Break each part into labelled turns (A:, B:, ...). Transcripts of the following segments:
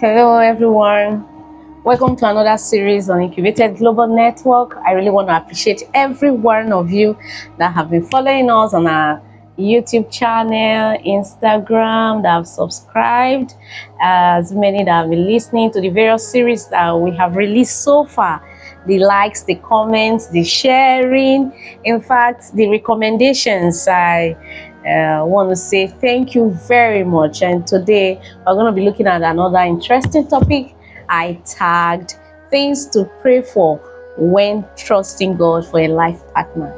A: Hello, everyone. Welcome to another series on Incubated Global Network. I really want to appreciate every one of you that have been following us on our YouTube channel, Instagram, that have subscribed, as many that have been listening to the various series that we have released so far. The likes, the comments, the sharing, in fact, the recommendations. I want to say thank you very much. And today we're going to be looking at another interesting topic. I tagged things to pray for when trusting God for a life partner.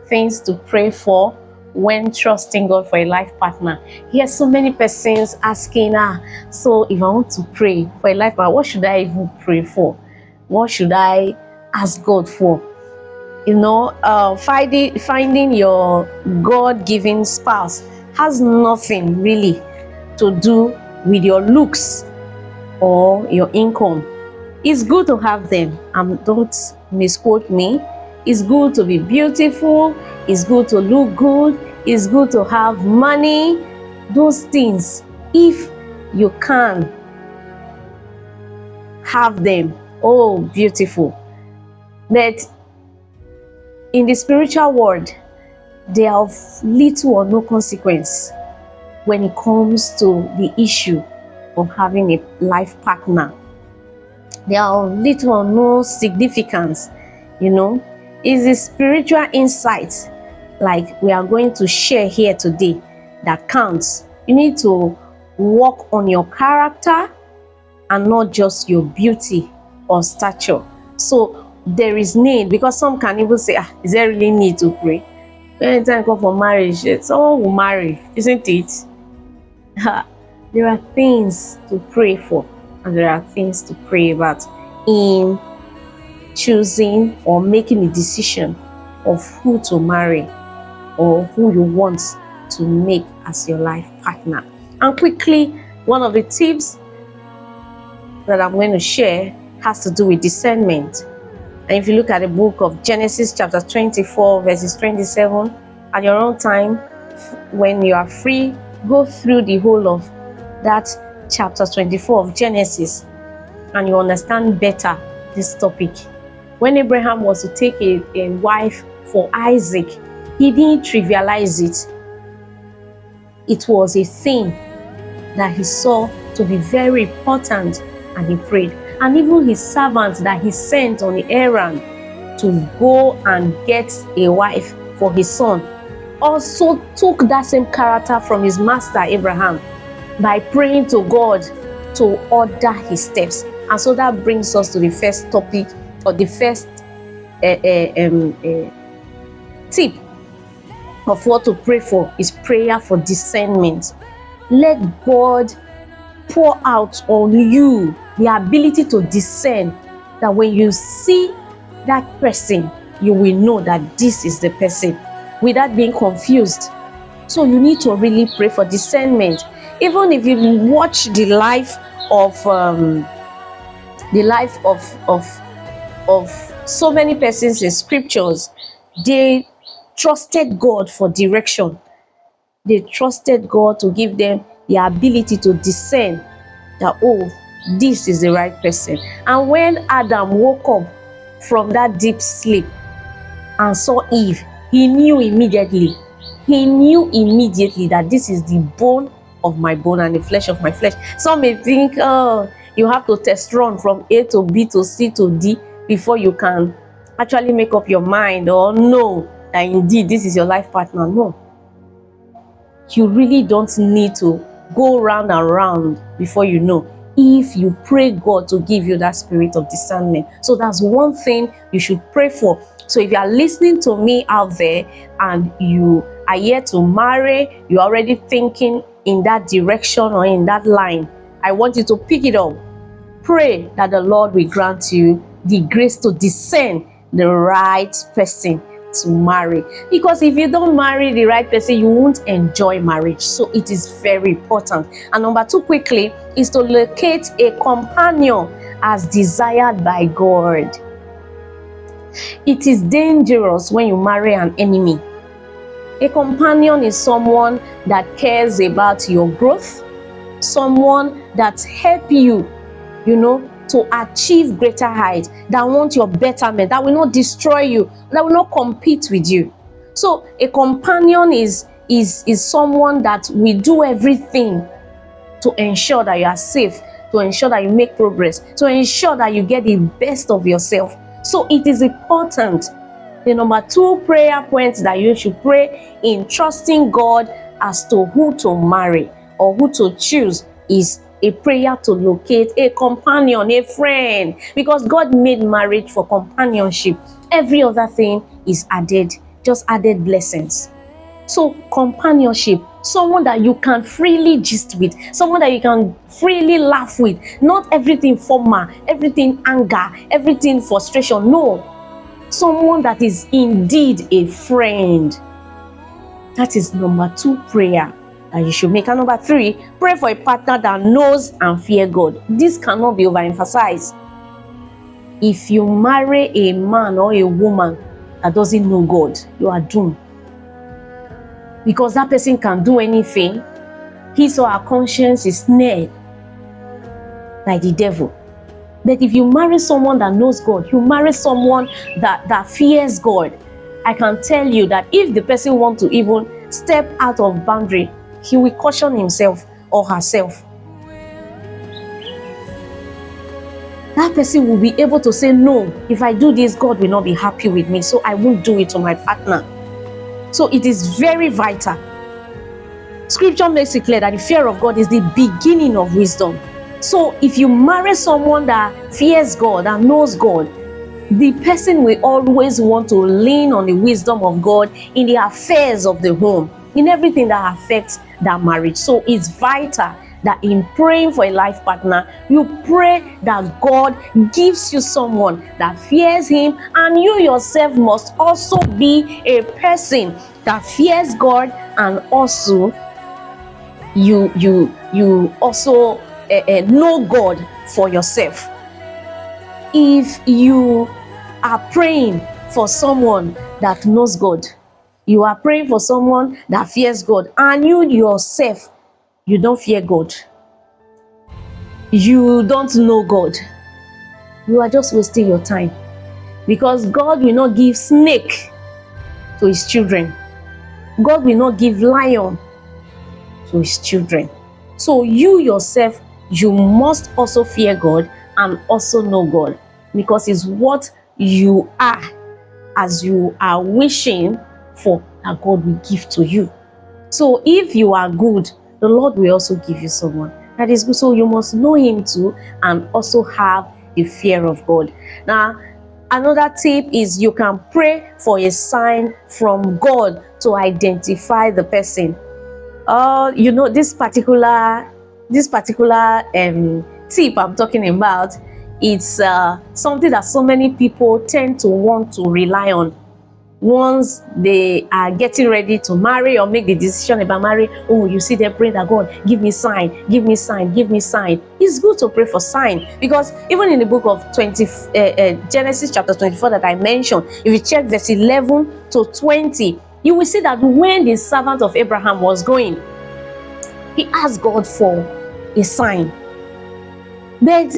A: Things to pray for when trusting God for a life partner. Here's so many persons asking, so if I want to pray for a life partner, what should I even pray for? What should I ask God for? Finding your God-given spouse has nothing really to do with your looks or your income. It's good to have them, don't misquote me. It's good to be beautiful, it's good to look good, it's good to have money. Those things, if you can have them, oh, beautiful. But in the spiritual world, they are of little or no consequence when it comes to the issue of having a life partner. They are of little or no significance. It's the spiritual insight, like we are going to share here today, that counts. You need to work on your character and not just your beauty or stature. So there is need, because some can even say, is there really need to pray? When time come for marriage, someone will marry, isn't it? There are things to pray for, and there are things to pray about in choosing or making a decision of who to marry or who you want to make as your life partner. And quickly, one of the tips that I'm going to share has to do with discernment. And if you look at the book of Genesis chapter 24 verses 27, at your own time, when you are free, go through the whole of that chapter 24 of Genesis and you understand better this topic. When Abraham was to take a wife for Isaac, he didn't trivialize it. It was a thing that he saw to be very important, and he prayed. And even his servant that he sent on the errand to go and get a wife for his son also took that same character from his master Abraham by praying to God to order his steps. And so that brings us to the first topic, or the first tip of what to pray for is prayer for discernment. Let God pour out on you the ability to discern, that when you see that person, you will know that this is the person without being confused. So you need to really pray for discernment. Even if you watch the life of so many persons in scriptures, they trusted God for direction. They trusted God to give them the ability to discern that, this is the right person. And when Adam woke up from that deep sleep and saw Eve, he knew immediately that this is the bone of my bone and the flesh of my flesh. Some may think, you have to test run from A to B to C to D before you can actually make up your mind or know that indeed this is your life partner. No, you really don't need to go round and round before you know, if you pray God to give you that spirit of discernment. So that's one thing you should pray for. So if you are listening to me out there and you are yet to marry, you're already thinking in that direction or in that line, I want you to pick it up. Pray that the Lord will grant you the grace to discern the right person to marry, because if you don't marry the right person, you won't enjoy marriage. So it is very important. And number two, quickly, is to locate a companion as desired by God. It is dangerous when you marry an enemy. A companion is someone that cares about your growth, someone that helps you to achieve greater heights, that want your betterment, that will not destroy you, that will not compete with you. So a companion is someone that will do everything to ensure that you are safe, to ensure that you make progress, to ensure that you get the best of yourself. So it is important. The number 2 prayer point that you should pray in trusting God as to who to marry or who to choose is a prayer to locate a companion, a friend, because God made marriage for companionship. Every other thing is added, just added blessings. So companionship, someone that you can freely gist with, someone that you can freely laugh with, not everything formal, everything anger, everything frustration. No, someone that is indeed a friend. That is number 2 prayer that you should make. And number 3, pray for a partner that knows and fears God. This cannot be overemphasized. If you marry a man or a woman that doesn't know God, you are doomed. Because that person can do anything. His or her conscience is snared by the devil. But if you marry someone that knows God, you marry someone that fears God, I can tell you that if the person wants to even step out of boundary, he will caution himself or herself. That person will be able to say, no, if I do this, God will not be happy with me, so I won't do it to my partner. So it is very vital. Scripture makes it clear that the fear of God is the beginning of wisdom. So if you marry someone that fears God and knows God, the person will always want to lean on the wisdom of God in the affairs of the home, in everything that affects that marriage. So it's vital that in praying for a life partner, you pray that God gives you someone that fears Him, and you yourself must also be a person that fears God, and also you also know God for yourself. If you are praying for someone that knows God, you are praying for someone that fears God, and you yourself, you don't fear God, you don't know God, you are just wasting your time, because God will not give snake to His children. God will not give lion to His children. So you yourself, you must also fear God and also know God, because it's what you are as you are wishing for that God will give to you. So if you are good, the Lord will also give you someone that is good. So you must know Him too, and also have the fear of God. Now, another tip is you can pray for a sign from God to identify the person. This particular tip I'm talking about, it's something that so many people tend to want to rely on once they are getting ready to marry or make the decision about marriage. Oh, you see them praying that God, give me sign, give me sign, give me sign. It's good to pray for sign, because even in the book of Genesis chapter 24 that I mentioned, if you check verse 11 to 20, you will see that when the servant of Abraham was going, he asked God for a sign. But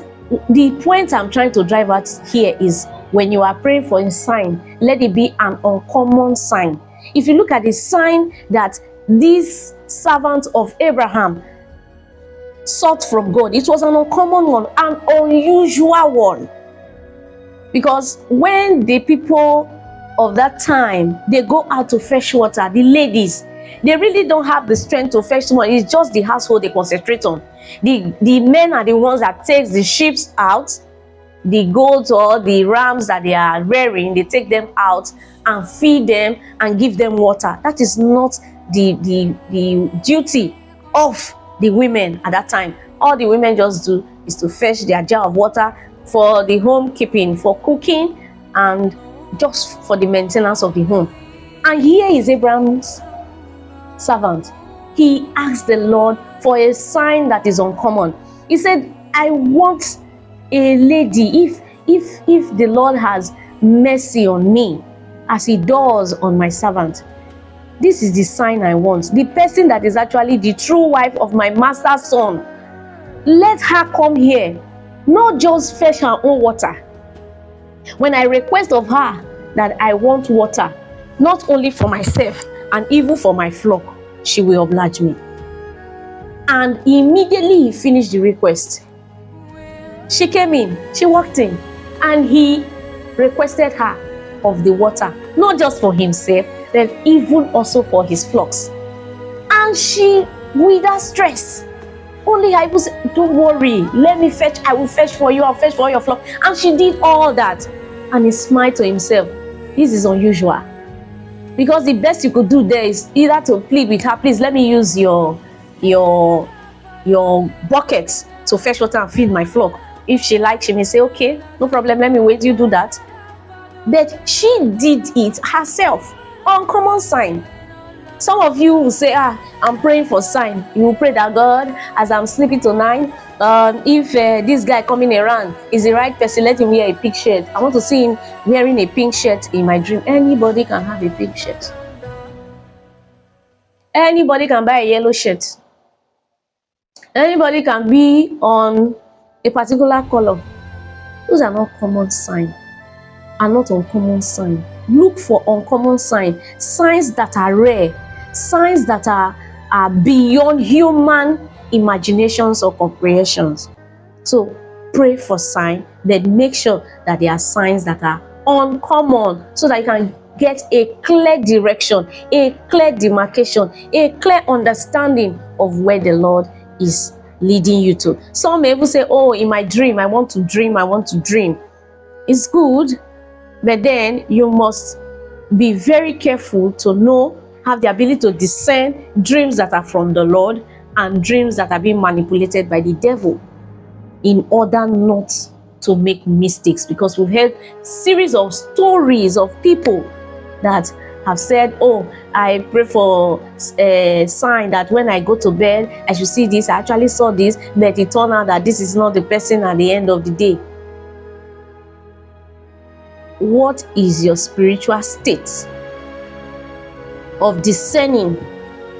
A: the point I'm trying to drive at here is, when you are praying for a sign, let it be an uncommon sign. If you look at the sign that this servant of Abraham sought from God, it was an uncommon one, an unusual one. Because when the people of that time, they go out to fetch water, the ladies, they really don't have the strength to fetch someone. It's just the household they concentrate on. The men are the ones that takes the sheep out, the goats or the rams that they are rearing, they take them out and feed them and give them water. That is not the duty of the women at that time. All the women just do is to fetch their jar of water for the home keeping, for cooking, and just for the maintenance of the home. And here is Abraham's servant. He asked the Lord for a sign that is uncommon. He said, I want a lady, if the Lord has mercy on me as He does on my servant, this is the sign I want. The person that is actually the true wife of my master's son, let her come here. not just fetch her own water. When I request of her that I want water, not only for myself and even for my flock, she will oblige me. And immediately he finished the request, she came in, she walked in, and he requested her of the water, not just for himself, but even also for his flocks. And she, without stress, only I was, don't worry, let me fetch, I will fetch for you, I'll fetch for your flock. And she did all that. And he smiled to himself, this is unusual. Because the best you could do there is either to plead with her, please let me use your bucket to fetch water and feed my flock. If she likes, she may say, okay, no problem, let me wait, you do that. But she did it herself. Uncommon sign. Some of you will say, I'm praying for sign. You will pray that, God, as I'm sleeping tonight, if this guy coming around is the right person, let him wear a pink shirt. I want to see him wearing a pink shirt in my dream. Anybody can have a pink shirt. Anybody can buy a yellow shirt. Anybody can be on a particular color. Those are not common signs, are not uncommon signs. Look for uncommon signs, signs that are rare, signs that are beyond human imaginations or comprehensions. So pray for signs, then make sure that there are signs that are uncommon, so that you can get a clear direction, a clear demarcation, a clear understanding of where the Lord is leading you to. Some may even say, oh, in my dream, I want to dream, I want to dream. It's good, but then you must be very careful to know, have the ability to discern dreams that are from the Lord and dreams that are being manipulated by the devil, in order not to make mistakes. Because we've heard series of stories of people that have said, oh, I pray for a sign that when I go to bed, I should see this. I actually saw this, but it turned out that this is not the person at the end of the day. What is your spiritual state of discerning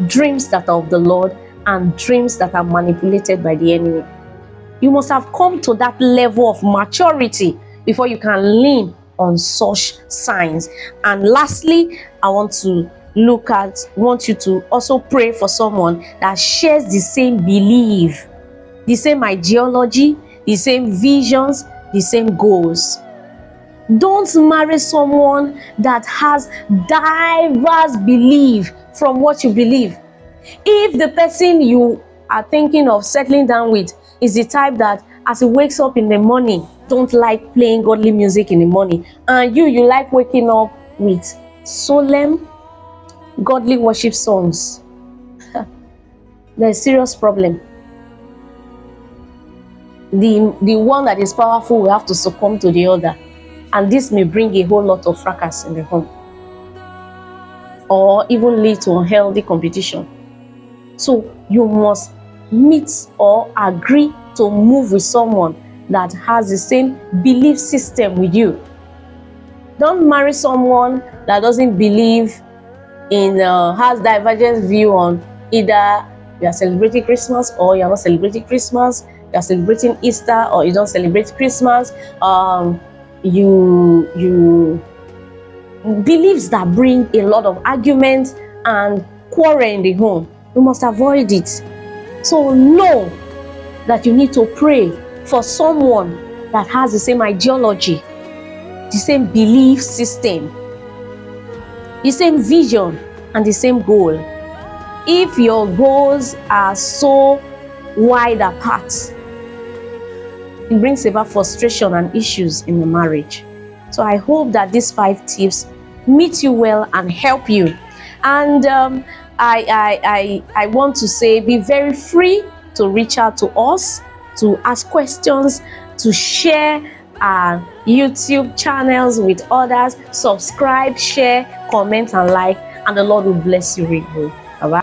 A: dreams that are of the Lord and dreams that are manipulated by the enemy? You must have come to that level of maturity before you can lean on such signs. And lastly, I want you to also pray for someone that shares the same belief, the same ideology, the same visions, the same goals. Don't marry someone that has diverse belief from what you believe. If the person you are thinking of settling down with is the type that, as he wakes up in the morning, don't like playing godly music in the morning, and you like waking up with solemn godly worship songs, there's a serious problem. The one that is powerful will have to succumb to the other, and this may bring a whole lot of fracas in the home, or even lead to unhealthy competition. So you must meet or agree to move with someone that has the same belief system with you. Don't marry someone that doesn't believe in, has divergent view on either you are celebrating Christmas or you are not celebrating Christmas, you are celebrating Easter or you don't celebrate Christmas. You beliefs that bring a lot of arguments and quarrel in the home. You must avoid it. So know that you need to pray for someone that has the same ideology, the same belief system, the same vision, and the same goal. If your goals are so wide apart, it brings about frustration and issues in the marriage. So I hope that these 5 tips meet you well and help you. And I want to say, be very free to reach out to us, to ask questions, to share our YouTube channels with others. Subscribe, share, comment, and like, and the Lord will bless you really. Bye-bye.